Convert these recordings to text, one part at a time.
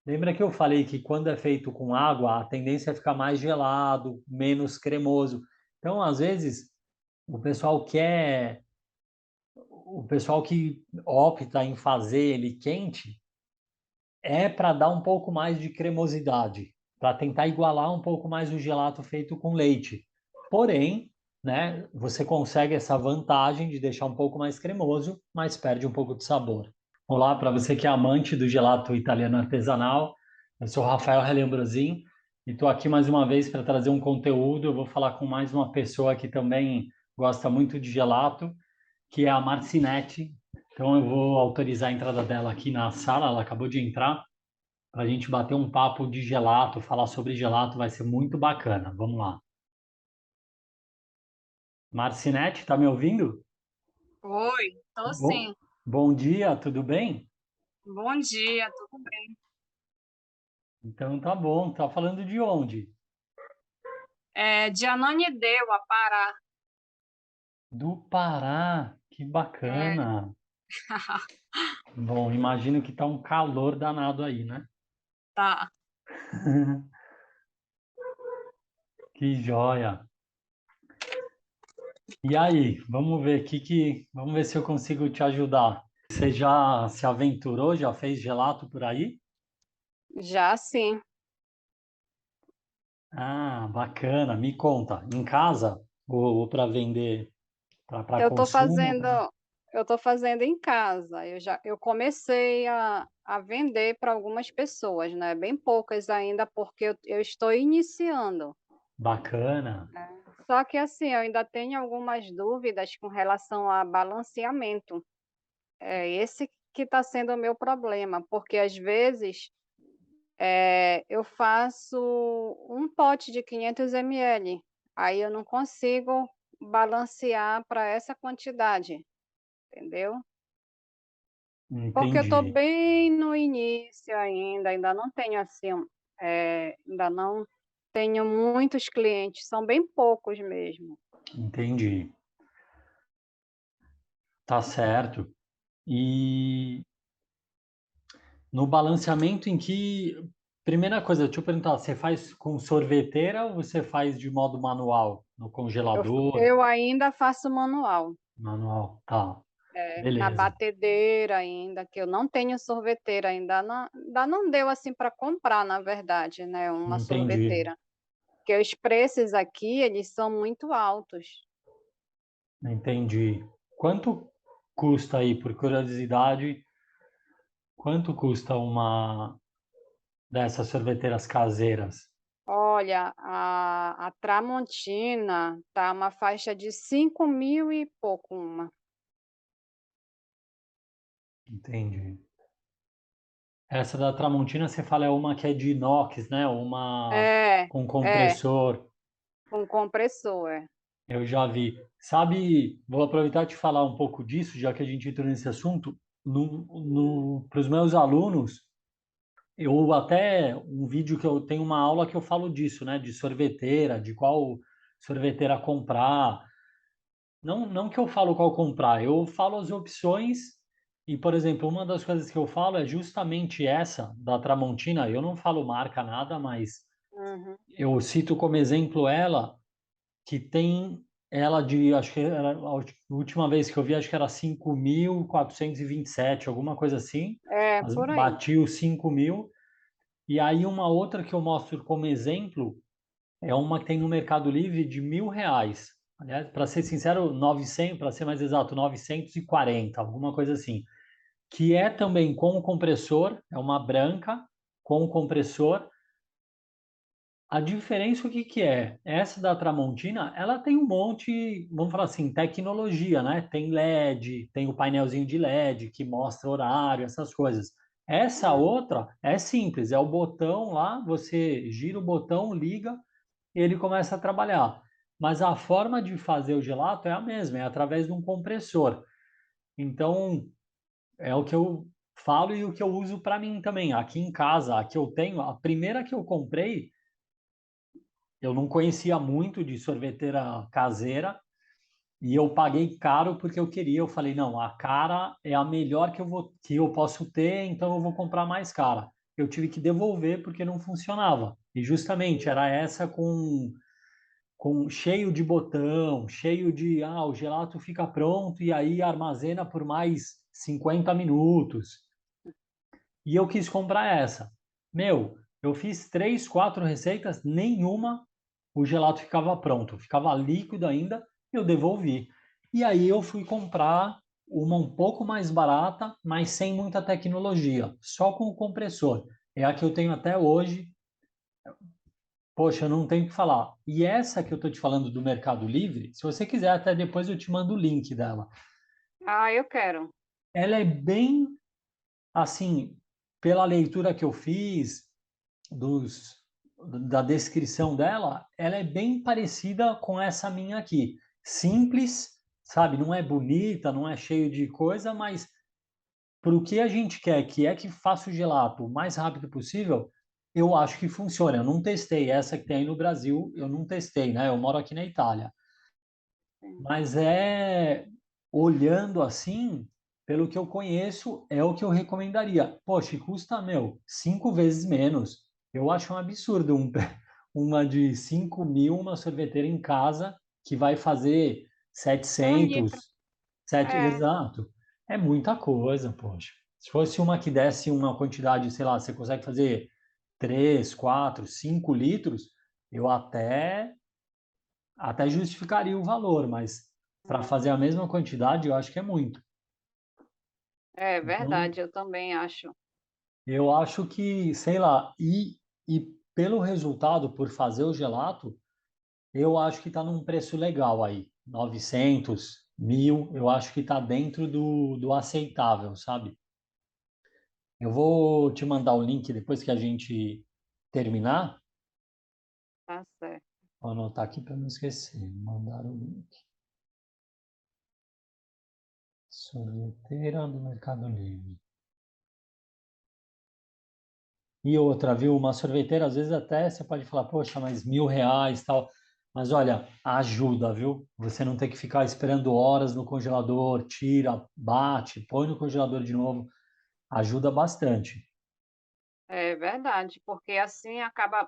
Lembra que eu falei que quando é feito com água, a tendência é ficar mais gelado, menos cremoso. Então, às vezes, o pessoal quer, o pessoal que opta em fazer ele quente é para dar um pouco mais de cremosidade, para tentar igualar um pouco mais o gelato feito com leite. Porém, né, você consegue essa vantagem de deixar um pouco mais cremoso, mas perde um pouco de sabor. Olá, para você que é amante do gelato italiano artesanal, eu sou Rafael Relembrosin e estou aqui mais uma vez para trazer um conteúdo. Eu vou falar com mais uma pessoa que também gosta muito de gelato, que é a Marcinete. Então eu vou autorizar a entrada dela aqui na sala, ela acabou de entrar, para a gente bater um papo de gelato, falar sobre gelato, vai ser muito bacana. Vamos lá. Marcinete, tá me ouvindo? Oi, tô Bom, sim. bom dia, tudo bem? Bom dia, tudo bem? Então tá bom, tá falando de onde? É de Ananindeua, Pará. Do Pará, que É, bacana. Bom, imagino que tá um calor danado aí, né? tá. Que joia. E aí, vamos ver vamos ver se eu consigo te ajudar. Você já se aventurou, já fez gelato por aí? Já sim. Ah, bacana. Me conta, em casa ou para vender para Eu tô consumo? fazendo eu tô fazendo em casa. Eu comecei a vender para algumas pessoas, né, bem poucas ainda, porque eu estou iniciando. Bacana. Só que assim, eu ainda tenho algumas dúvidas com relação a balanceamento. É esse que está sendo o meu problema, porque às vezes eu faço um pote de 500 ml, aí eu não consigo balancear para essa quantidade, entendeu. Porque eu estou Entendi, bem no início ainda não tenho assim, ainda não tenho muitos clientes, são bem poucos mesmo. entendi. Tá certo. E no balanceamento em que. Primeira coisa, deixa eu perguntar, você faz com sorveteira ou você faz de modo manual? No congelador? Eu ainda faço manual, Manual, tá. na Beleza, batedeira ainda, que eu não tenho sorveteira, ainda não deu assim para comprar, na verdade, né, uma entendi, sorveteira. Porque os preços aqui, eles são muito altos. entendi. Quanto custa aí, por curiosidade, quanto custa uma dessas sorveteiras caseiras? Olha, a Tramontina tá uma faixa de 5.000 e pouco uma. Entendi. Essa da Tramontina, você fala, é uma que é de inox, né? Uma É, com é, compressor. com compressor, é. Eu já vi. Sabe, vou aproveitar e te falar um pouco disso, já que a gente entrou nesse assunto. Para os meus alunos, eu até um vídeo que eu tenho uma aula que eu falo disso, né? De sorveteira, de qual sorveteira comprar. Não que eu falo qual comprar, eu falo as opções. E, por exemplo, uma das coisas que eu falo é justamente essa da Tramontina. Eu não falo marca nada, mas Uhum. eu cito como exemplo ela, que tem ela de, acho que era última vez que eu vi, acho que era 5.427 alguma coisa assim. É, por aí. Bati os 5.000. E aí uma outra que eu mostro como exemplo é uma que tem no Mercado Livre de R$ 1.000. Aliás, para ser sincero, 900, para ser mais exato, 940 alguma coisa assim. Que é também com o compressor, é uma branca com o compressor. A diferença, o que que é? Essa da Tramontina, ela tem um monte, vamos falar assim, tecnologia, né? Tem LED, tem o painelzinho de LED que mostra horário, essas coisas. Essa Hum. outra é simples, é o botão lá, você gira o botão, liga, e ele começa a trabalhar. Mas a forma de fazer o gelato é a mesma, é através de um compressor. Então, é o que eu falo e o que eu uso para mim também. Aqui em casa, a que eu tenho, a primeira que eu comprei, eu não conhecia muito de sorveteira caseira e eu paguei caro porque eu queria. Eu falei, não, a cara é a melhor que eu posso ter, então eu vou comprar mais cara. eu tive que devolver porque não funcionava. E justamente era essa com cheio de botão, cheio de, o gelato fica pronto e aí armazena por mais 50 minutos. E eu quis comprar essa. Meu, eu fiz 3, 4 receitas, nenhuma o gelato ficava pronto, ficava líquido ainda, eu devolvi. E aí eu fui comprar uma um pouco mais barata, mas sem muita tecnologia, só com o compressor. É a que eu tenho até hoje. Poxa, eu não tenho o que falar. E essa que eu estou te falando do Mercado Livre, se você quiser, até depois eu te mando o link dela. Ah, eu quero. Ela é bem assim, pela leitura que eu fiz, dos, da descrição dela, ela é bem parecida com essa minha aqui. Simples, sabe? Não é bonita, não é cheio de coisa, mas para o que a gente quer, que é que faça o gelato o mais rápido possível, eu acho que funciona. Eu não testei essa que tem aí no Brasil, eu não testei, né? Eu moro aqui na Itália. Sim. Mas olhando assim, pelo que eu conheço, é o que eu recomendaria. Poxa, e custa, 5 vezes menos. Eu acho um absurdo uma de 5 mil, uma sorveteira em casa, que vai fazer Um litro. 700, É, exato. É muita coisa, poxa. Se fosse uma que desse uma quantidade, sei lá, você consegue fazer 3, 4, 5 litros, eu até justificaria o valor, mas para fazer a mesma quantidade, eu acho que é muito. é Então, verdade, eu também acho. eu acho que, sei lá, e pelo resultado, por fazer o gelato, eu acho que está num preço legal aí. 900, 1.000, eu acho que está dentro do aceitável, sabe? Eu vou te mandar o link depois que a gente terminar. Tá certo. Vou anotar aqui para não esquecer. Mandar o link. Sorveteira do Mercado Livre. E outra, viu? Uma sorveteira, às vezes até você pode falar, poxa, mas R$ 1.000 tal. Mas olha, ajuda, viu? Você não tem que ficar esperando horas no congelador, tira, bate, põe no congelador de novo. Ajuda bastante. É verdade, porque assim acaba,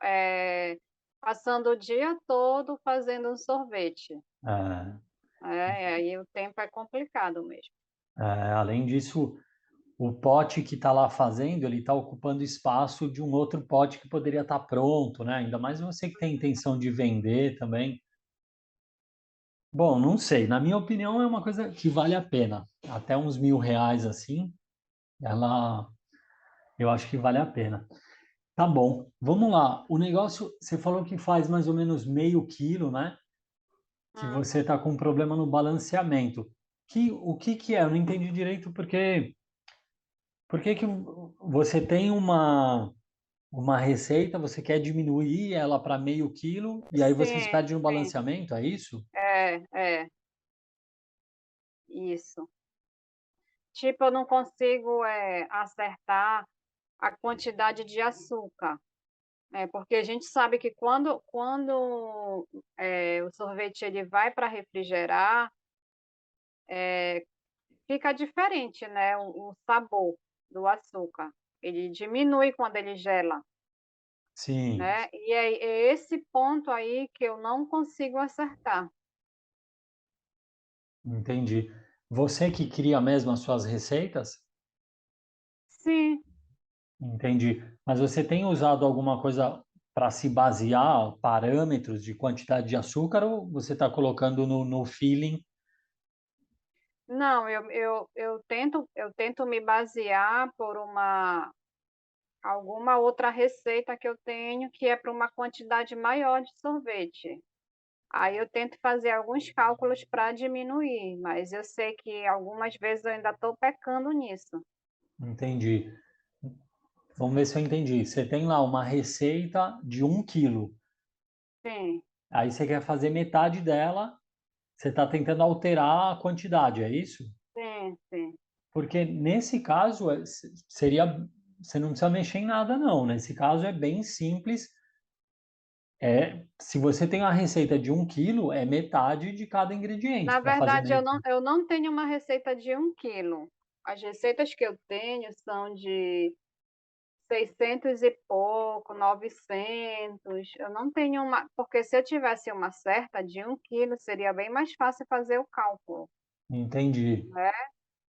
passando o dia todo fazendo um sorvete. É, É, e aí o tempo é complicado mesmo. além disso, o pote que está lá fazendo, ele está ocupando espaço de um outro pote que poderia estar pronto, né? Ainda mais você que tem intenção de vender também. Bom, não sei. Na minha opinião, é uma coisa que vale a pena. Até uns R$ 1.000 assim, ela, eu acho que vale a pena. Tá bom, vamos lá. O negócio, você falou que faz mais ou menos meio quilo, né? Que Hum, você está com um problema no balanceamento. O que que é? Eu não entendi direito por que que você tem uma receita, você quer diminuir ela para meio quilo e aí vocês sim, perdem no sim. balanceamento, é isso? É, isso. Tipo, eu não consigo, acertar a quantidade de açúcar, porque a gente sabe que quando, o sorvete ele vai para refrigerar, fica diferente, né, o sabor do açúcar. Ele diminui quando ele gela, Sim, né, e é esse ponto aí que eu não consigo acertar. entendi. Você que cria mesmo as suas receitas? Sim. Entendi. Mas você tem usado alguma coisa para se basear, parâmetros de quantidade de açúcar, ou você está colocando no feeling? Não, eu tento me basear por alguma outra receita que eu tenho que é para uma quantidade maior de sorvete. Aí eu tento fazer alguns cálculos para diminuir, mas eu sei que algumas vezes eu ainda estou pecando nisso. Entendi. Vamos ver se eu entendi. Você tem lá uma receita de 1 quilo. Sim, Aí você quer fazer metade dela, você está tentando alterar a quantidade, é isso? sim, sim. Porque nesse caso seria, você não precisa mexer em nada, não. Nesse caso é bem simples. Se você tem a receita de 1 quilo, é metade de cada ingrediente Na para fazer verdade, eu meio não quilo. eu não tenho uma receita de 1 quilo. As receitas que eu tenho são de 600 e pouco, 900. Eu não tenho uma, porque se eu tivesse uma certa de 1 quilo, seria bem mais fácil fazer o cálculo, Entendi. né,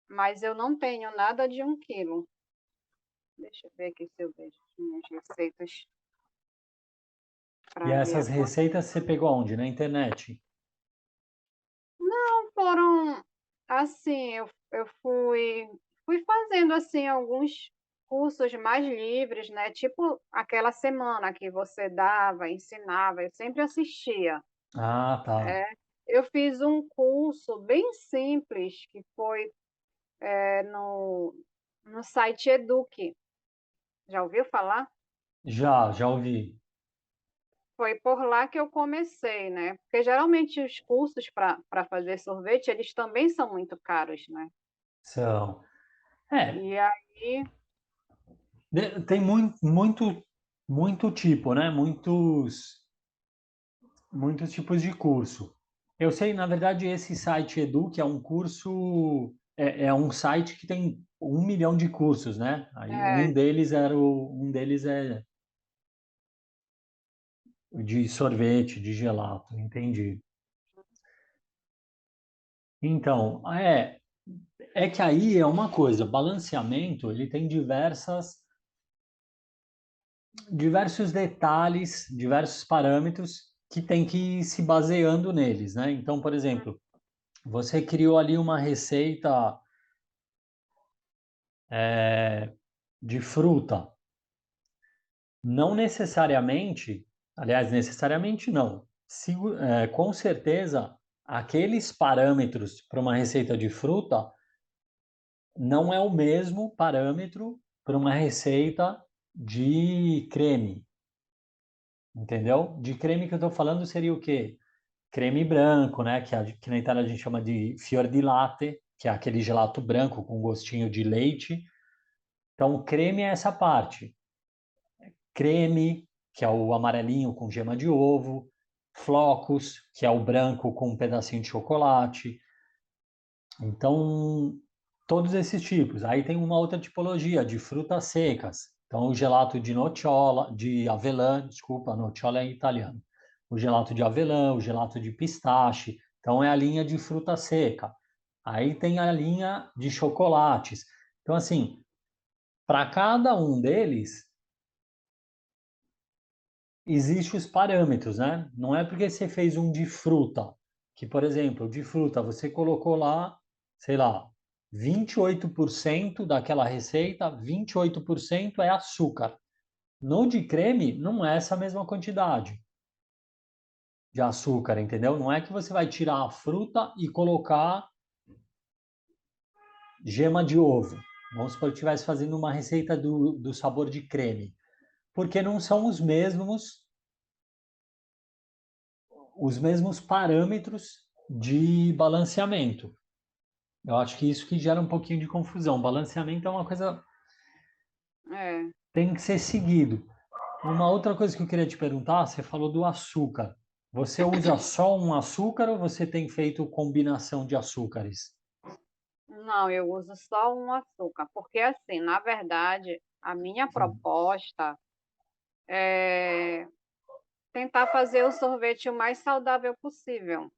mas eu não tenho nada de 1 quilo. Deixa eu ver aqui se eu vejo as minhas receitas E para ver essas a quan receitas você pegou onde? Na internet? não foram assim, eu fui fazendo, assim, alguns cursos mais livres, né, tipo aquela semana que você dava, ensinava, eu sempre assistia. Ah, tá. É, eu fiz um curso bem simples que foi, no site Eduque, já ouviu falar? Já ouvi. Foi por lá que eu comecei, né, porque geralmente os cursos para fazer sorvete, eles também são muito caros, né. São. É, E aí tem muito tipo, né? Muitos tipos de curso. Eu sei, na verdade, esse site Edu, que é um curso, é um site que tem 1 milhão de cursos, né? Aí é, um deles é de sorvete, de gelato, entendi. Então, é que aí é uma coisa, balanceamento, ele tem diversos detalhes, diversos parâmetros que tem que ir se baseando neles, né? Então, por exemplo, você criou ali uma receita de fruta. Não necessariamente, aliás, necessariamente não. Com certeza, aqueles parâmetros para uma receita de fruta não é o mesmo parâmetro para uma receita de creme, entendeu? De creme que eu estou falando seria o quê? Creme branco, né? Que na Itália a gente chama de fior di latte, que é aquele gelato branco com gostinho de leite. Então, o creme é essa parte. Creme, que é o amarelinho com gema de ovo. Flocos, que é o branco com um pedacinho de chocolate. Então, todos esses tipos. Aí tem uma outra tipologia de frutas secas. Então, o gelato de nocciola, de avelã, desculpa, nocciola é em italiano. O gelato de avelã, o gelato de pistache. Então, é a linha de fruta seca. Aí tem a linha de chocolates. Então, assim, para cada um deles, existem os parâmetros, né? Não é porque você fez um de fruta, que, por exemplo, de fruta, você colocou lá, sei lá, 28% daquela receita, 28% é açúcar. No de creme, não é essa mesma quantidade de açúcar, entendeu? Não é que você vai tirar a fruta e colocar gema de ovo. Vamos supor que estivesse fazendo uma receita do sabor de creme. Porque não são os mesmos parâmetros de balanceamento. Eu acho que isso que gera um pouquinho de confusão. Balanceamento é uma coisa é. tem que ser seguido. Uma outra coisa que eu queria te perguntar, você falou do açúcar. Você usa só um açúcar ou você tem feito combinação de açúcares? Não, eu uso só um açúcar, porque assim, na verdade, a minha proposta é tentar fazer o sorvete o mais saudável possível,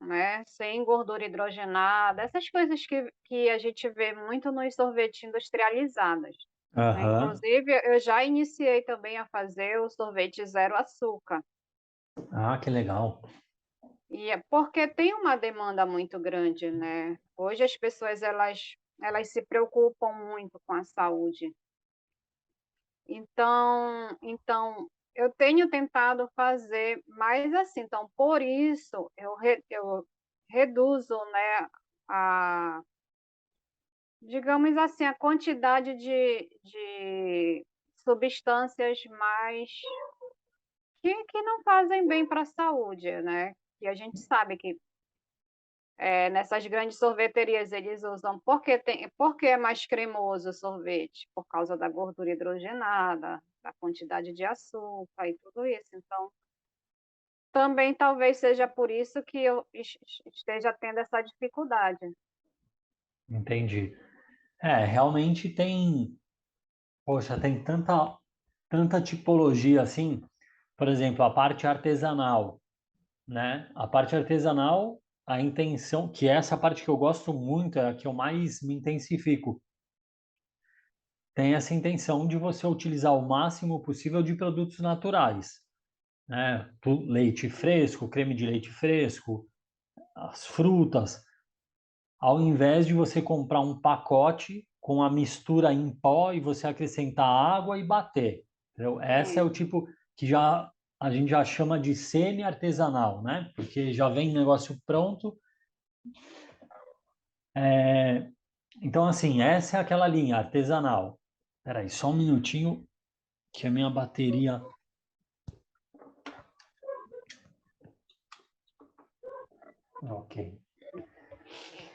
né, sem gordura hidrogenada, essas coisas que a gente vê muito nos sorvetes industrializados, né. Aham. Inclusive, eu já iniciei também a fazer o sorvete zero açúcar, Ah, que legal. e é porque tem uma demanda muito grande, né. Hoje as pessoas elas se preocupam muito com a saúde. Então eu tenho tentado fazer mais assim, então por isso eu reduzo, né, a digamos assim, a quantidade de substâncias mais que não fazem bem para a saúde, né, e a gente sabe que, nessas grandes sorveterias eles usam porque é mais cremoso o sorvete, por causa da gordura hidrogenada, da quantidade de açúcar e tudo isso, então também talvez seja por isso que eu esteja tendo essa dificuldade. Entendi. Realmente tem. Poxa, tem tanta tipologia assim. Por exemplo, a parte artesanal, né? A parte artesanal, a intenção, que é essa parte que eu gosto muito, é a que eu mais me intensifico, tem essa intenção de você utilizar o máximo possível de produtos naturais, né? Leite fresco, creme de leite fresco, as frutas, ao invés de você comprar um pacote com a mistura em pó e você acrescentar água e bater. Entendeu? Essa é o Sim. tipo que já a gente já chama de semi-artesanal, né? Porque já vem negócio pronto. Então, assim, essa é aquela linha artesanal. Espera aí, só um minutinho que a minha bateria... Ok.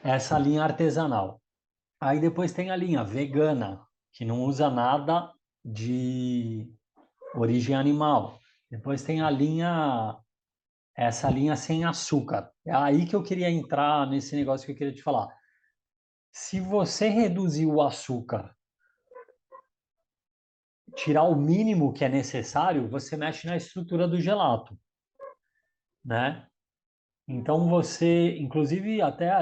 Essa linha artesanal. Aí depois tem a linha vegana, que não usa nada de origem animal. Depois tem essa linha sem açúcar. É aí que eu queria entrar nesse negócio que eu queria te falar. Se você reduzir o açúcar, tirar o mínimo que é necessário, você mexe na estrutura do gelato, né? Então você, inclusive até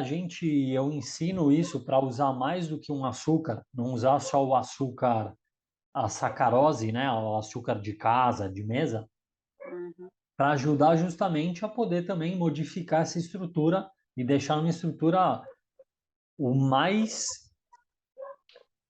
eu ensino isso para usar mais do que um açúcar, não usar só o açúcar, a sacarose, né, o açúcar de casa, de mesa, Uhum. para ajudar justamente a poder também modificar essa estrutura e deixar uma estrutura o mais,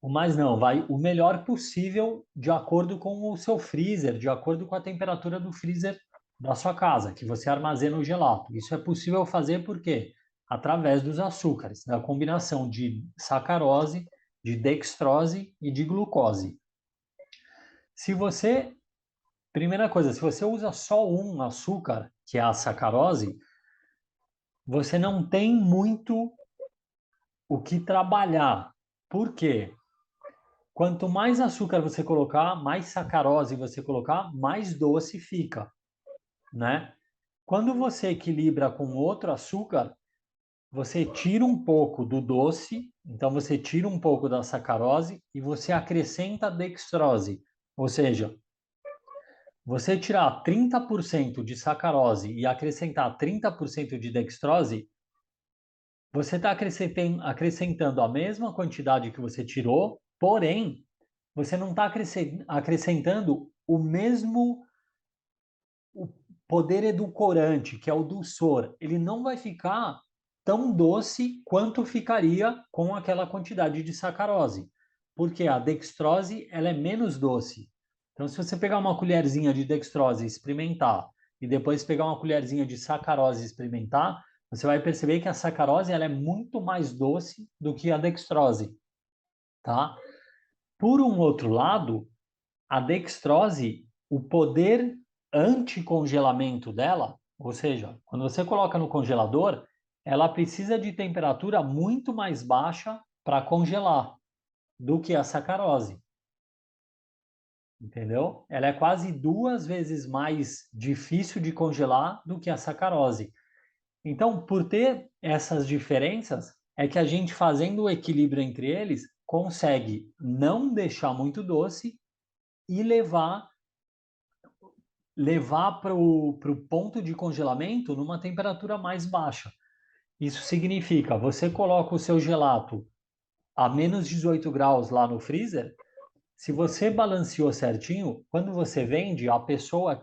o mais não, vai o melhor possível de acordo com o seu freezer, de acordo com a temperatura do freezer da sua casa, que você armazena o gelato. Isso é possível fazer porque através dos açúcares, da combinação de sacarose, de dextrose e de glucose. Se você, primeira coisa, se você usa só um açúcar, que é a sacarose, você não tem muito o que trabalhar. Por quê? Quanto mais açúcar você colocar, mais sacarose você colocar, mais doce fica, né? Quando você equilibra com outro açúcar, você tira um pouco do doce, então você tira um pouco da sacarose e você acrescenta dextrose. Ou seja, você tirar 30% de sacarose e acrescentar 30% de dextrose, você está acrescentando a mesma quantidade que você tirou, porém, você não está acrescentando o mesmo o poder edulcorante, que é o dulçor. Ele não vai ficar tão doce quanto ficaria com aquela quantidade de sacarose, porque a dextrose ela é menos doce. Então, se você pegar uma colherzinha de dextrose e experimentar, e depois pegar uma colherzinha de sacarose e experimentar, você vai perceber que a sacarose ela é muito mais doce do que a dextrose, tá? Por um outro lado, a dextrose, o poder anticongelamento dela, ou seja, quando você coloca no congelador, ela precisa de temperatura muito mais baixa para congelar do que a sacarose, entendeu? Ela é quase 2 vezes mais difícil de congelar do que a sacarose. Então, por ter essas diferenças, é que a gente fazendo o equilíbrio entre eles consegue não deixar muito doce e levar para o ponto de congelamento numa temperatura mais baixa. Isso significa, você coloca o seu gelato a menos 18 graus lá no freezer, se você balanceou certinho, quando você vende, a pessoa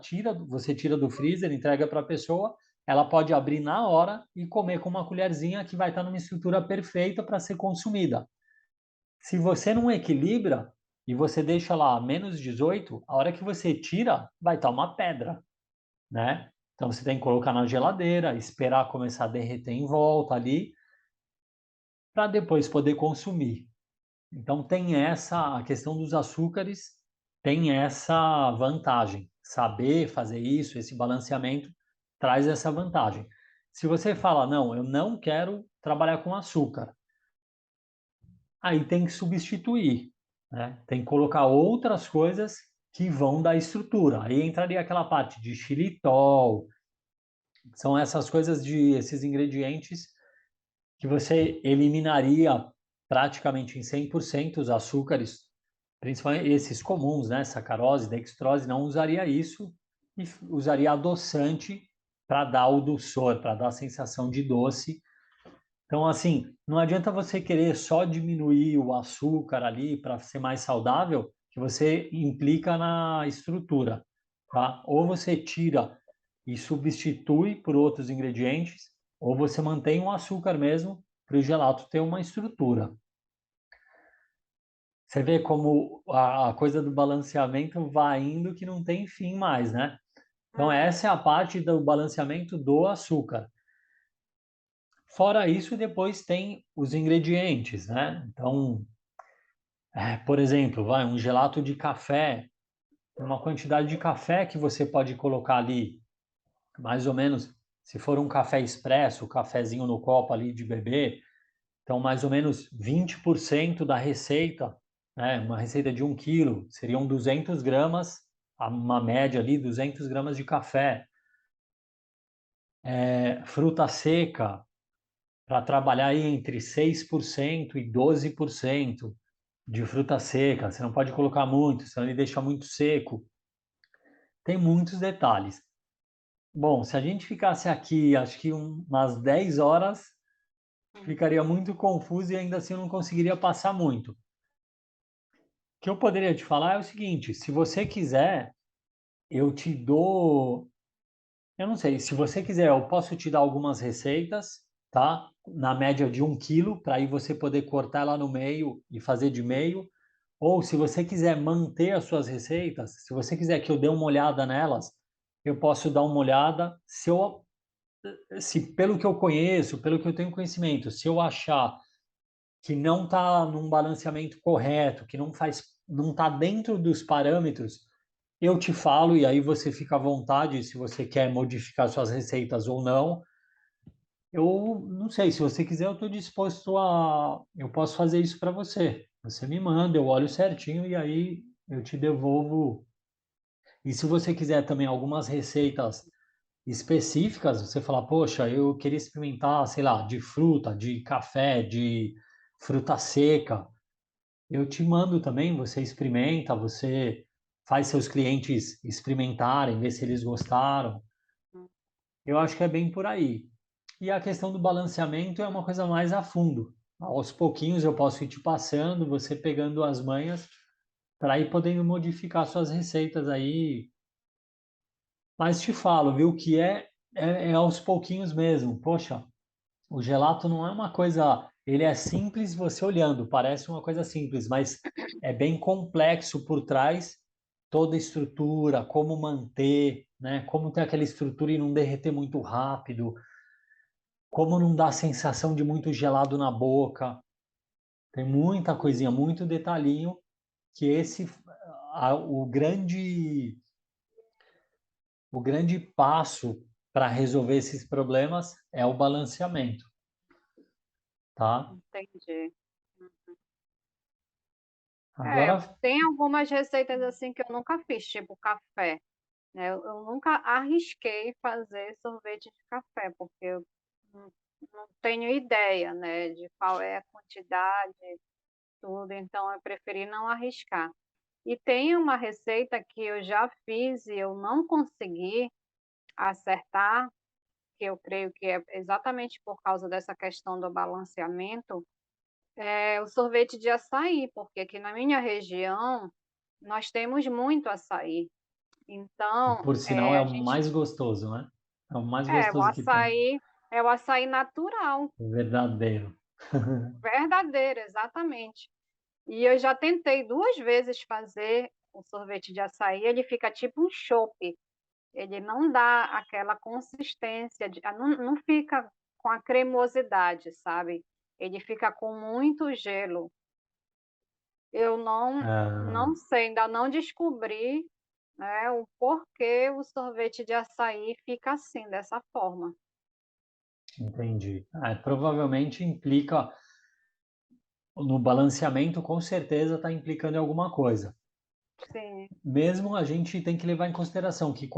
você tira do freezer, entrega para a pessoa, ela pode abrir na hora e comer com uma colherzinha que vai estar numa estrutura perfeita para ser consumida. Se você não equilibra e você deixa lá a menos 18, a hora que você tira, vai estar uma pedra, né? Então você tem que colocar na geladeira, esperar começar a derreter em volta ali, para depois poder consumir. Então tem essa, a questão dos açúcares tem essa vantagem. Saber fazer isso, esse balanceamento, traz essa vantagem. Se você fala, não, eu não quero trabalhar com açúcar, aí tem que substituir, né? Tem que colocar outras coisas que vão dar estrutura. Aí entraria aquela parte de xilitol, são essas coisas esses ingredientes que você eliminaria praticamente em 100% os açúcares principalmente esses comuns, né? Sacarose, dextrose, não usaria isso e usaria adoçante para dar o dulçor, para dar a sensação de doce. Então, assim, não adianta você querer só diminuir o açúcar ali para ser mais saudável, que você implica na estrutura, tá? Ou você tira e substitui por outros ingredientes, ou você mantém o açúcar mesmo para o gelato ter uma estrutura. Você vê como a coisa do balanceamento vai indo que não tem fim mais, né? Então, essa é a parte do balanceamento do açúcar. Fora isso, depois tem os ingredientes, né? Então, por exemplo, vai um gelato de café, uma quantidade de café que você pode colocar ali, mais ou menos, se for um café expresso, um cafezinho no copo ali de bebê, então mais ou menos 20% da receita, né? Uma receita de 1 quilo, seriam 200 gramas, uma média ali, 200 gramas de café. Fruta seca, para trabalhar aí entre 6% e 12% de fruta seca. Você não pode colocar muito, senão ele deixa muito seco. Tem muitos detalhes. Bom, se a gente ficasse aqui, acho que umas 10 horas, ficaria muito confuso e ainda assim eu não conseguiria passar muito. O que eu poderia te falar é o seguinte: se você quiser, eu te dou. Eu não sei, se você quiser, eu posso te dar algumas receitas, tá? Na média de 1 quilo, para aí você poder cortar ela no meio e fazer de meio. Ou se você quiser manter as suas receitas, se você quiser que eu dê uma olhada nelas, eu posso dar uma olhada. Se pelo que eu conheço, pelo que eu tenho conhecimento, se eu achar que não está num balanceamento correto, que não está dentro dos parâmetros, eu te falo e aí você fica à vontade se você quer modificar suas receitas ou não. Eu não sei, se você quiser, eu estou disposto a. Eu posso fazer isso para você. Você me manda, eu olho certinho e aí eu te devolvo. E se você quiser também algumas receitas específicas, você fala, poxa, eu queria experimentar, sei lá, de fruta, de café, de fruta seca, eu te mando também, você experimenta, você faz seus clientes experimentarem, ver se eles gostaram. Eu acho que é bem por aí. E a questão do balanceamento é uma coisa mais a fundo. Aos pouquinhos eu posso ir te passando, você pegando as manhas para ir podendo modificar suas receitas aí. Mas te falo, viu, que é aos pouquinhos mesmo. Poxa, o gelato não é uma coisa. Ele é simples você olhando, parece uma coisa simples, mas é bem complexo por trás toda a estrutura, como manter, né? Como ter aquela estrutura e não derreter muito rápido, como não dar a sensação de muito gelado na boca. Tem muita coisinha, muito detalhinho que a- o grande o grande passo para resolver esses problemas é o balanceamento, tá? Entendi. Agora, Tem algumas receitas, assim, que eu nunca fiz, tipo café, né, eu nunca arrisquei fazer sorvete de café, porque eu não não tenho ideia, né, de qual é a quantidade, tudo, então eu preferi não arriscar. E tem uma receita que eu já fiz e eu não consegui acertar, que eu creio que é exatamente por causa dessa questão do balanceamento, é o sorvete de açaí, porque aqui na minha região nós temos muito açaí. e Então, por sinal é a o gente mais gostoso, né? É o mais o gostoso que tem, açaí é o açaí natural, verdadeiro. verdadeiro, exatamente. E eu já tentei 2 vezes fazer o sorvete de açaí, ele fica tipo um chope, ele não dá aquela consistência não fica com a cremosidade, sabe. Ele fica com muito gelo. Eu não Ah, sei, ainda não descobri, né, o porquê o sorvete de açaí fica assim, dessa forma. entendi. Provavelmente implica no balanceamento, com certeza está implicando em alguma coisa. Sim. Mesmo a gente tem que levar em consideração que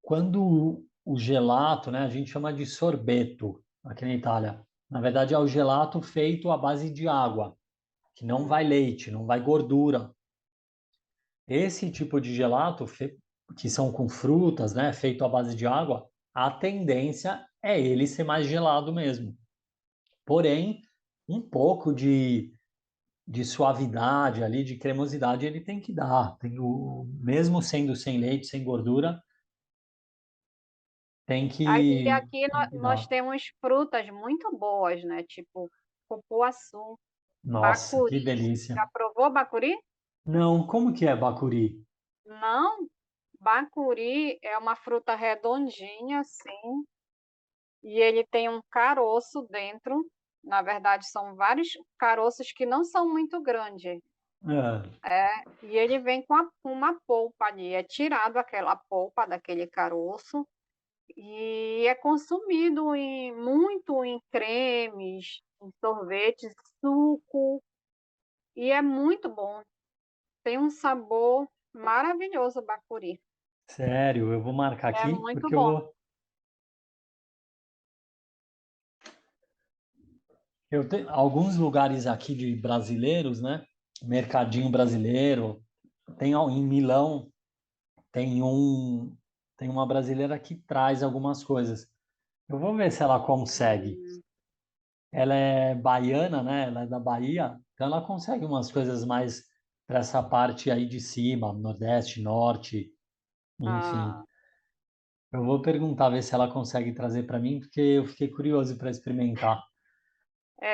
quando o gelato, né, a gente chama de sorbeto aqui na Itália. Na verdade, é o gelato feito à base de água. que não vai leite, não vai gordura. Esse tipo de gelato, que são com frutas, né, feito à base de água, a tendência é ele ser mais gelado mesmo. Porém, um pouco de suavidade ali, de cremosidade, ele tem que dar. Mesmo sendo sem leite, sem gordura, tem Aí que, aqui tem que nós dar. temos frutas muito boas, né? Tipo cupuaçu, Nossa, que bacuri. delícia. Já provou bacuri? Não, como que é bacuri? Não, bacuri é uma fruta redondinha assim, e ele tem um caroço dentro. Na verdade, são vários caroços que não são muito grandes. É, E ele vem com uma polpa ali, é tirado aquela polpa daquele caroço e é consumido muito em cremes, em sorvetes, suco, e é muito bom. Tem um sabor maravilhoso o bacuri. sério, eu vou marcar É aqui muito porque eu bom. vou. Eu tenho alguns lugares aqui de brasileiros, né? Mercadinho brasileiro. Em Milão tem tem uma brasileira que traz algumas coisas. Eu vou ver se ela consegue. Hum, Ela é baiana, né? Ela é da Bahia, então ela consegue umas coisas mais para essa parte aí de cima, Nordeste, Norte, enfim. ah, Eu vou perguntar, ver se ela consegue trazer para mim, porque eu fiquei curioso para experimentar.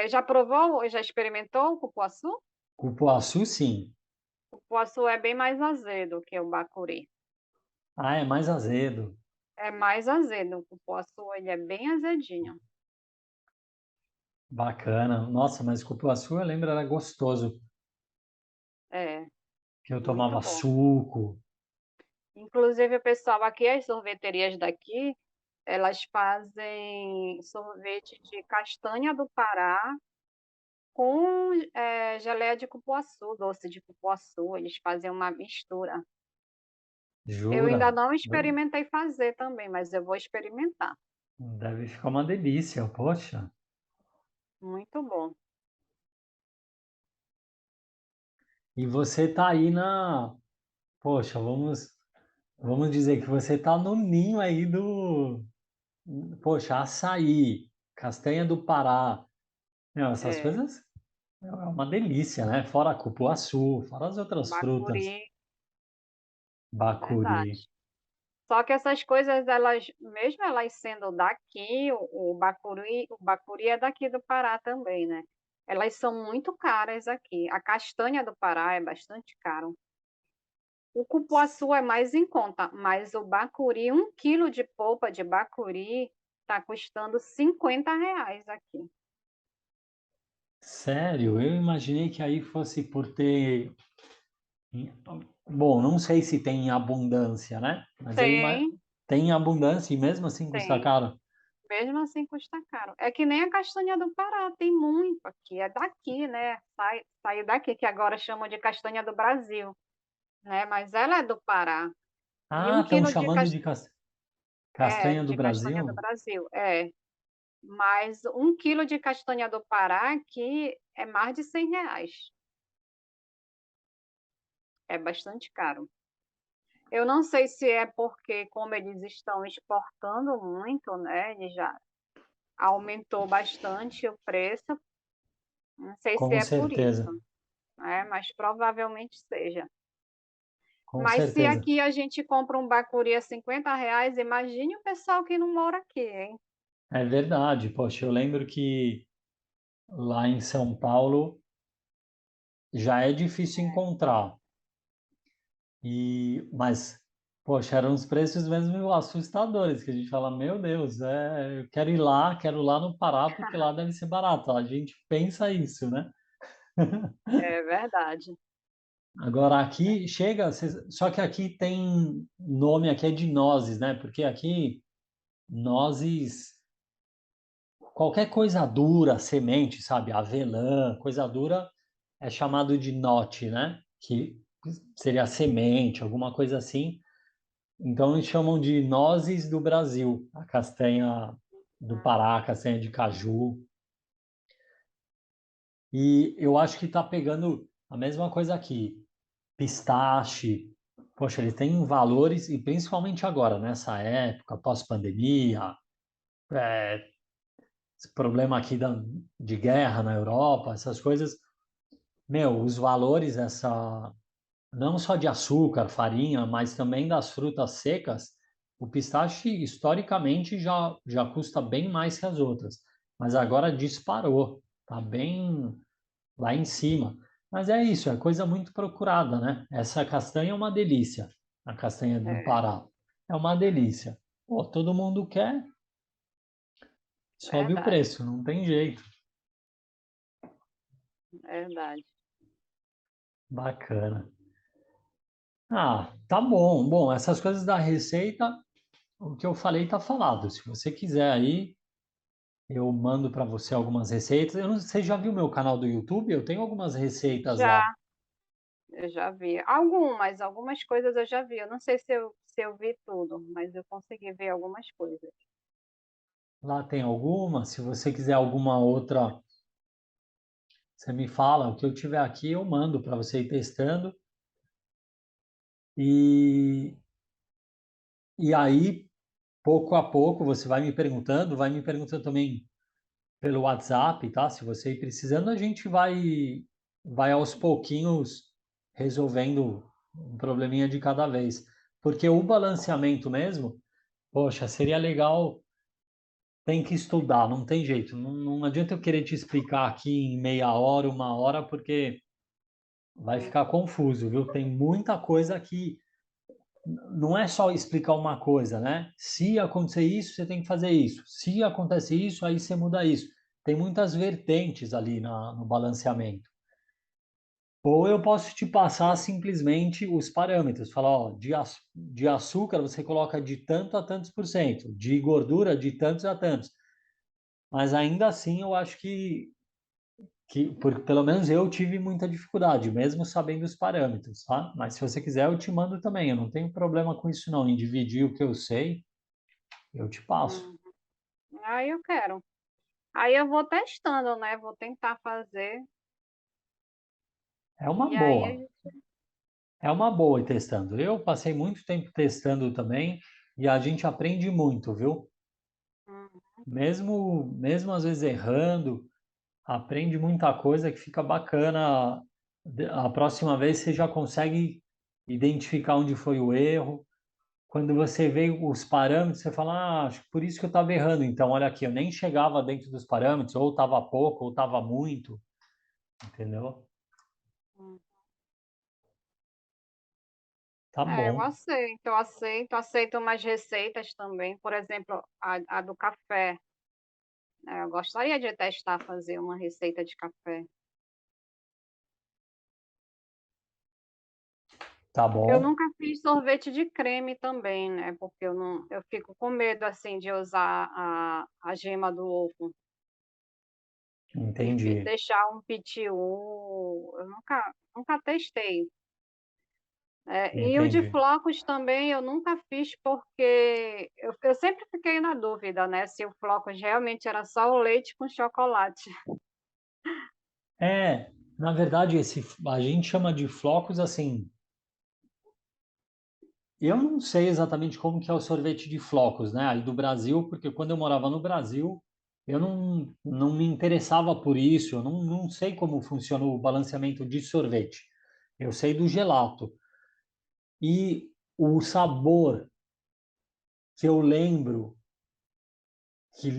já provou, já experimentou o cupuaçu? Cupuaçu, sim. O cupuaçu é bem mais azedo que o bacuri. Ah, é mais azedo. É mais azedo, o cupuaçu ele é bem azedinho. Bacana. Nossa, mas cupuaçu eu lembro era gostoso, É, que eu muito tomava bom. suco. Inclusive o pessoal aqui, as sorveterias daqui, elas fazem sorvete de castanha do Pará com, geleia de cupuaçu, doce de cupuaçu, eles fazem uma mistura. Eu ainda Jura? não experimentei fazer também, mas eu vou experimentar. Deve ficar uma delícia, poxa. Muito bom. E você tá aí na. Poxa, vamos dizer que você tá no ninho aí do. Poxa, açaí, castanha do Pará. Meu, essas É, coisas é uma delícia, né? Fora cupuaçu, fora as outras frutas. bacuri, Bacuri. verdade. Só que essas coisas, elas, mesmo elas sendo daqui, o bacuri é daqui do Pará também, né? Elas são muito caras aqui. A castanha do Pará é bastante caro. O cupuaçu é mais em conta, mas o bacuri, 1 quilo de polpa de bacuri está custando R$ 50 aqui. Sério, eu imaginei que aí fosse por ter. Bom, não sei se tem em abundância, né? Mas Tem, tem em abundância e mesmo assim custa tem. caro. Mesmo assim custa caro. É que nem a castanha do Pará, tem muito aqui. É daqui, né? Saiu daqui, que agora chamam de castanha do Brasil, né? Mas ela é do Pará. E Ah, um estão quilo de, chamando de castanha do de castanha do Brasil? Brasil, é. Mas 1 quilo de castanha do Pará aqui é mais de R$ 100. É bastante caro. Eu não sei se é porque, como eles estão exportando muito, né? Ele já aumentou bastante o preço. Não sei se Com é por isso, certeza, né? Mas provavelmente seja. com Mas se certeza. aqui a gente compra um bacuri a R$ 50, imagine o pessoal que não mora aqui, hein? É verdade. Poxa, eu lembro que lá em São Paulo já é difícil encontrar. Mas, poxa, eram uns preços mesmo assustadores, que a gente fala, meu Deus, eu quero ir lá no Pará, porque lá deve ser barato. A gente pensa isso, né? É verdade. Agora aqui chega, só que aqui tem nome aqui é de nozes, né? Porque aqui nozes, qualquer coisa dura, semente, sabe? Avelã, coisa dura é chamado de note, né? Que seria semente, alguma coisa assim. Então eles chamam de nozes do Brasil, a castanha do Pará, a castanha de caju. E eu acho que está pegando a mesma coisa aqui. Pistache, poxa, ele tem valores, e principalmente agora, nessa época, pós-pandemia, é, esse problema aqui de guerra na Europa, essas coisas, meu, os valores, não só de açúcar, farinha, mas também das frutas secas, o pistache historicamente já custa bem mais que as outras, mas agora disparou, tá bem lá em cima. Mas é isso, é coisa muito procurada, né? Essa castanha é uma delícia, a castanha do É, Pará. É uma delícia. Pô, todo mundo quer, sobe o verdade, preço, não tem jeito. verdade. Bacana. Ah, tá bom. Bom, essas coisas da receita, o que eu falei tá falado. Se você quiser aí, eu mando para você algumas receitas. Eu não sei, você já viu meu canal do YouTube? Eu tenho algumas receitas lá. Já, eu já vi. Algumas coisas eu já vi. Eu não sei se eu vi tudo, mas eu consegui ver algumas coisas. Lá tem algumas. Se você quiser alguma outra, você me fala. O que eu tiver aqui, eu mando para você ir testando. E, e aí, pouco a pouco, você vai me perguntando também pelo WhatsApp, tá? Se você ir precisando, a gente vai aos pouquinhos resolvendo um probleminha de cada vez. Porque o balanceamento mesmo, poxa, seria legal, tem que estudar, não tem jeito. Não adianta eu querer te explicar aqui em meia hora, uma hora, porque vai Hum, ficar confuso, viu? Tem muita coisa que não é só explicar uma coisa, né? Se acontecer isso, você tem que fazer isso. Se acontece isso, aí você muda isso. Tem muitas vertentes ali no balanceamento. Ou eu posso te passar simplesmente os parâmetros, falar, ó, de açúcar você coloca de tanto a tantos por cento, de gordura de tantos a tantos. Mas ainda assim eu acho pelo menos eu tive muita dificuldade, mesmo sabendo os parâmetros, tá? Mas se você quiser, eu te mando também. Eu não tenho problema com isso, não. Em dividir o que eu sei, eu te passo. hum. Aí eu quero. Aí eu vou testando, né, vou tentar fazer, É uma e aí a boa. gente É uma boa ir testando. Eu passei muito tempo testando também e a gente aprende muito, viu? hum, Mesmo às vezes errando, aprende muita coisa que fica bacana. A próxima vez você já consegue identificar onde foi o erro. Quando você vê os parâmetros, você fala, ah, acho que por isso que eu estava errando. Então, olha aqui, eu nem chegava dentro dos parâmetros, ou estava pouco, ou estava muito, entendeu? hum. Tá É, bom, aceito umas receitas também, por exemplo, a do café, eu gostaria de testar fazer uma receita de café. tá Eu bom, nunca fiz sorvete de creme também, né, porque eu fico com medo, assim, de usar a gema do ovo e entendi, deixar um pitiu, eu nunca testei. E o de entendi. flocos também eu nunca fiz, porque eu sempre fiquei na dúvida, né, se o flocos realmente era só o leite com chocolate. É, na verdade, a gente chama de flocos assim. Eu não sei exatamente como que é o sorvete de flocos, né? Aí do Brasil, porque quando eu morava no Brasil, eu não me interessava por isso, eu não sei como funciona o balanceamento de sorvete. Eu sei do gelato. E o sabor que eu lembro que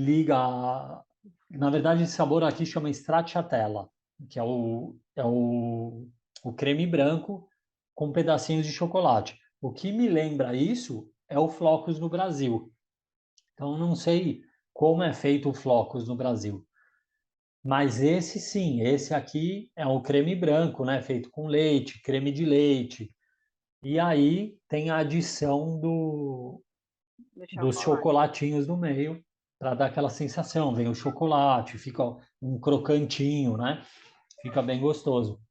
na verdade, esse sabor aqui chama stracciatella, que o creme branco com pedacinhos de chocolate. O que me lembra isso é o Flocos no Brasil. Então, não sei como é feito o Flocos no Brasil. Mas esse sim, esse aqui é um creme branco, né? Feito com leite, creme de leite. E aí tem a adição Do dos chocolate. chocolatinhos no meio para dar aquela sensação. Vem o chocolate, fica um crocantinho, né? Fica bem gostoso.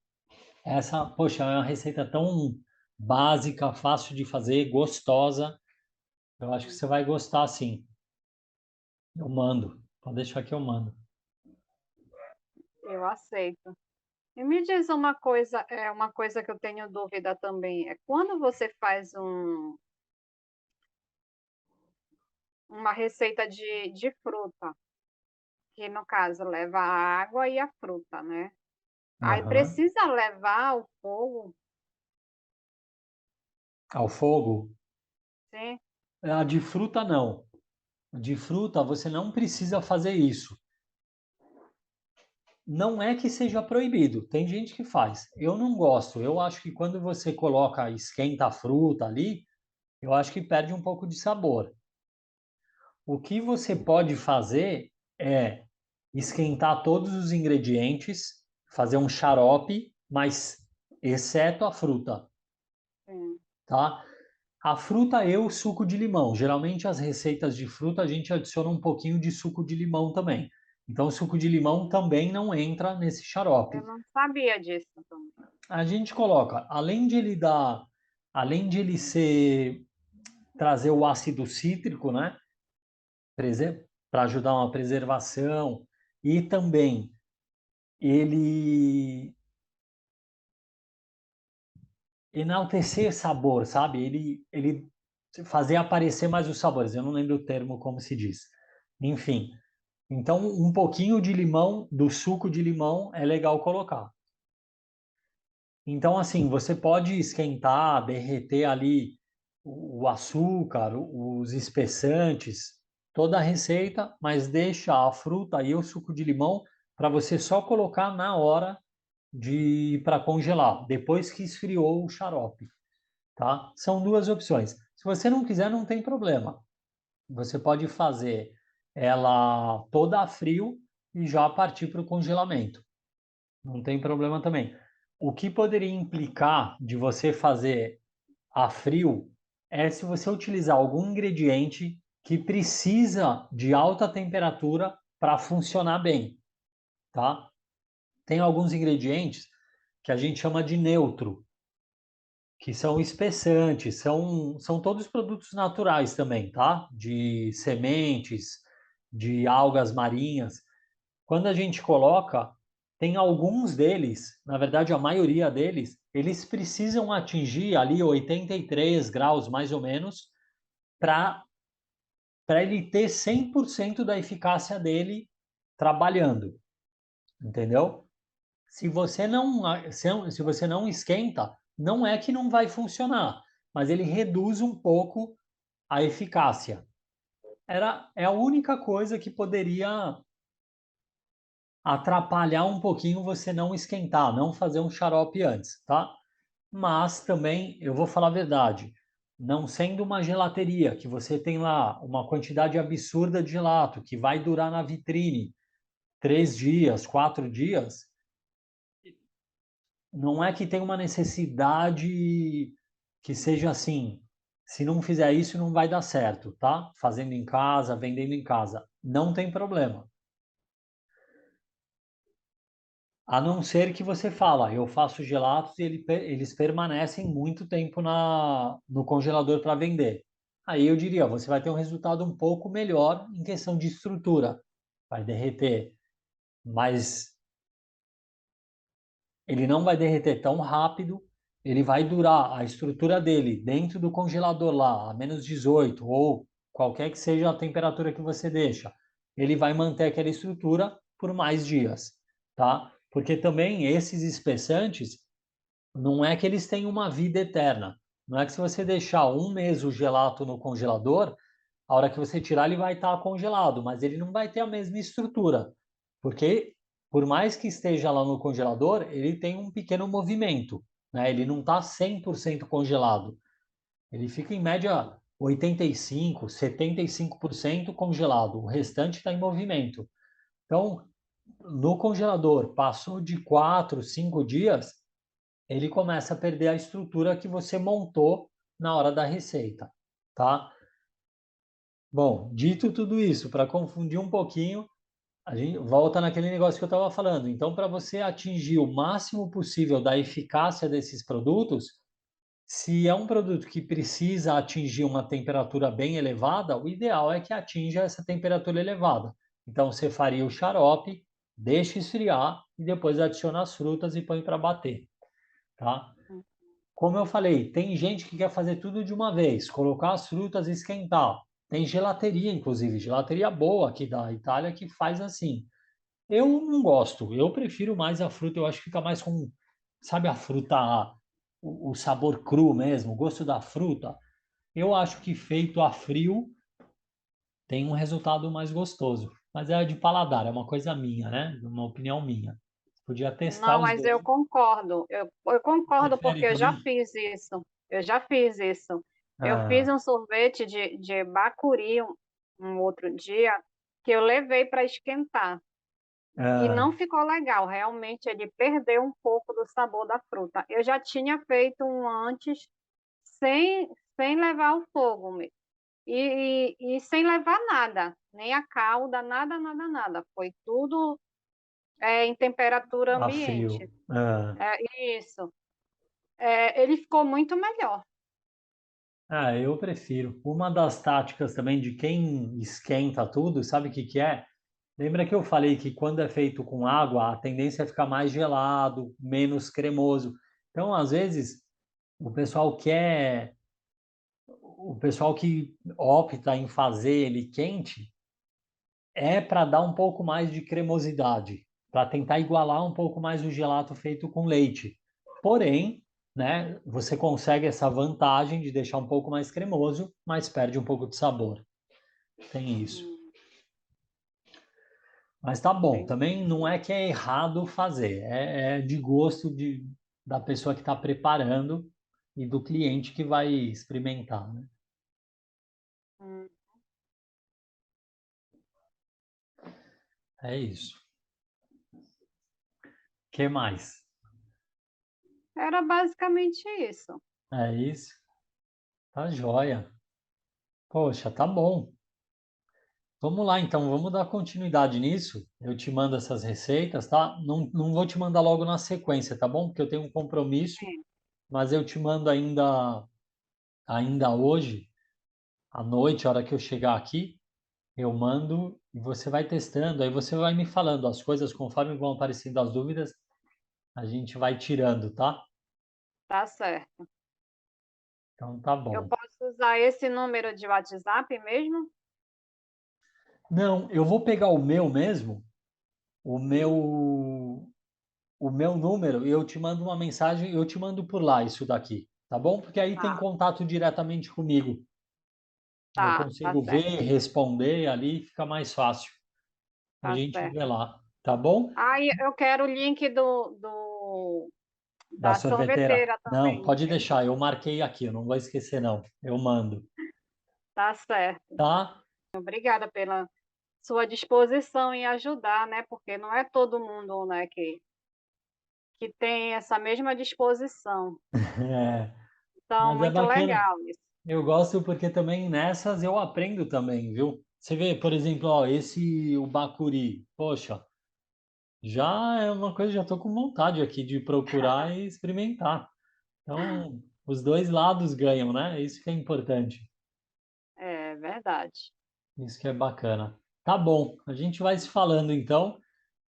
Essa, poxa, é uma receita tão básica, fácil de fazer, gostosa. Eu acho que você vai gostar sim. Eu mando. Pode deixar que eu mando. eu aceito. E me diz uma coisa que eu tenho dúvida também, é quando você faz uma receita de fruta, que no caso leva a água e a fruta, né, aí Aham. precisa levar ao fogo, Ao fogo? sim? A de fruta não. De fruta você não precisa fazer isso. Não é que seja proibido, tem gente que faz. Eu não gosto. Eu acho que quando você coloca, esquenta a fruta ali, eu acho que perde um pouco de sabor. O que você pode fazer é esquentar todos os ingredientes, fazer um xarope, mas exceto a fruta, Sim. tá? A fruta e o suco de limão. Geralmente as receitas de fruta a gente adiciona um pouquinho de suco de limão também. Então o suco de limão também não entra nesse Eu xarope. não sabia disso também. A gente coloca, além de ele ser trazer o ácido cítrico, né, para ajudar uma preservação e também ele enaltecer sabor, sabe? Ele fazer aparecer mais os sabores. Eu não lembro o termo como se diz. Enfim, então um pouquinho de limão, do suco de limão é legal colocar. Então assim, você pode esquentar, derreter ali o açúcar, os espessantes, toda a receita, mas deixa a fruta e o suco de limão para você só colocar na hora de para congelar, depois que esfriou o xarope, tá? São duas opções. Se você não quiser, não tem problema. Você pode fazer ela toda a frio e já partir para o congelamento. Não tem problema também. O que poderia implicar de você fazer a frio é se você utilizar algum ingrediente que precisa de alta temperatura para funcionar bem, tá? Tem alguns ingredientes que a gente chama de neutro, que são espessantes, são todos produtos naturais também, tá? De sementes, de algas marinhas. Quando a gente coloca, tem alguns deles, na verdade a maioria deles, eles precisam atingir ali 83 graus mais ou menos para ele ter 100% da eficácia dele trabalhando, entendeu? Se você não esquenta, não é que não vai funcionar, mas ele reduz um pouco a eficácia. É a única coisa que poderia atrapalhar um pouquinho você não esquentar, não fazer um xarope antes, tá? Mas também, eu vou falar a verdade, não sendo uma gelateria, que você tem lá uma quantidade absurda de gelato, que vai durar na vitrine 3 dias, 4 dias, não é que tem uma necessidade que seja assim, se não fizer isso não vai dar certo, tá? Fazendo em casa, vendendo em casa, não tem problema. A não ser que você fala, eu faço gelatos e eles permanecem muito tempo no congelador para vender. Aí eu diria, você vai ter um resultado um pouco melhor em questão de estrutura. Vai derreter, mas ele não vai derreter tão rápido, ele vai durar a estrutura dele dentro do congelador lá, a -18 ou qualquer que seja a temperatura que você deixa. Ele vai manter aquela estrutura por mais dias, tá? Porque também esses espessantes, não é que eles têm uma vida eterna. Não é que se você deixar um mês o gelato no congelador, a hora que você tirar ele vai estar congelado, mas ele não vai ter a mesma estrutura, porque por mais que esteja lá no congelador, ele tem um pequeno movimento, né? Ele não está 100% congelado. Ele fica em média 85, 75% congelado, o restante está em movimento. Então, no congelador, passou de 4, 5 dias, ele começa a perder a estrutura que você montou na hora da receita, tá? Bom, dito tudo isso, para confundir um pouquinho, a gente volta naquele negócio que eu estava falando. Então, para você atingir o máximo possível da eficácia desses produtos, se é um produto que precisa atingir uma temperatura bem elevada, o ideal é que atinja essa temperatura elevada. Então, você faria o xarope, deixa esfriar e depois adiciona as frutas e põe para bater, tá? Hum. Como eu falei, tem gente que quer fazer tudo de uma vez, colocar as frutas e esquentar. Tem gelateria, inclusive, gelateria boa aqui da Itália que faz assim. Eu não gosto, eu prefiro mais a fruta, eu acho que fica mais com, sabe, a fruta, o sabor cru mesmo, o gosto da fruta. Eu acho que feito a frio tem um resultado mais gostoso. Mas é de paladar, é uma coisa minha, né? Uma opinião minha. Podia testar Não, os mas dois. eu concordo. Eu concordo Prefere porque eu já também? fiz isso. Eu já fiz isso. Eu fiz Ah, um sorvete de bacuri um outro dia que eu levei para esquentar. E ah, não ficou legal. Realmente ele perdeu um pouco do sabor da fruta. Eu já tinha feito um antes sem, sem levar ao fogo mesmo. E sem levar nada, nem a calda, nada, nada, nada. Foi tudo em temperatura a frio. ambiente. Ah. Isso. Ele ficou muito melhor. Ah, eu prefiro. Uma das táticas também de quem esquenta tudo, sabe o que que é? Lembra que eu falei que quando é feito com água, a tendência é ficar mais gelado, menos cremoso. Então, às vezes, o pessoal quer, o pessoal que opta em fazer ele quente é para dar um pouco mais de cremosidade, para tentar igualar um pouco mais o gelato feito com leite. Porém, né, você consegue essa vantagem de deixar um pouco mais cremoso, mas perde um pouco de sabor. Tem isso. Hum, Mas tá bom, entendi. também não é que é errado fazer, é de gosto da pessoa que está preparando e do cliente que vai experimentar, né? Hum. É isso. Que mais? Era basicamente isso. É isso. Tá joia. Poxa, tá bom. Vamos lá, então, vamos dar continuidade nisso. Eu te mando essas receitas, tá? Não, não vou te mandar logo na sequência, tá bom? Porque eu tenho um compromisso, Sim, mas eu te mando ainda hoje, à noite, a hora que eu chegar aqui, eu mando e você vai testando. Aí você vai me falando as coisas conforme vão aparecendo as dúvidas, a gente vai tirando, tá? tá certo. Então tá Eu bom. posso usar esse número de WhatsApp mesmo? Não, eu vou pegar o meu mesmo, o meu o meu número, eu te mando uma mensagem, eu te mando por lá isso daqui, tá bom? Porque aí tem Tá, contato diretamente comigo. Eu tá consigo ver, certo, responder ali, fica mais fácil. A tá gente vê certo. lá, tá bom? Aí eu quero o link Da da sorveteira. sorveteira Não, também. pode deixar, eu marquei aqui, eu não vou esquecer não. Eu mando, Tá certo. tá? Obrigada pela sua disposição em ajudar, né? Porque não é todo mundo, né, que tem essa mesma disposição. É, Então, mas é muito bacana. legal isso. Eu gosto porque também nessas eu aprendo também, viu? Você vê, por exemplo, ó, o bacuri. Poxa, já é uma coisa, já tô com vontade aqui de procurar e experimentar. Então, os dois lados ganham, né? Isso que é importante. É verdade. Isso que é bacana. Tá bom, a gente vai se falando então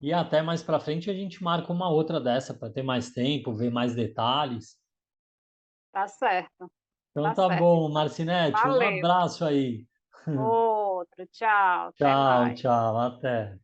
e até mais para frente a gente marca uma outra dessa para ter mais tempo, ver mais detalhes. Então Tá tá certo bom, então. Marcinete, um Valeu. abraço aí. Outro, tchau, até Tchau, mais. tchau, até.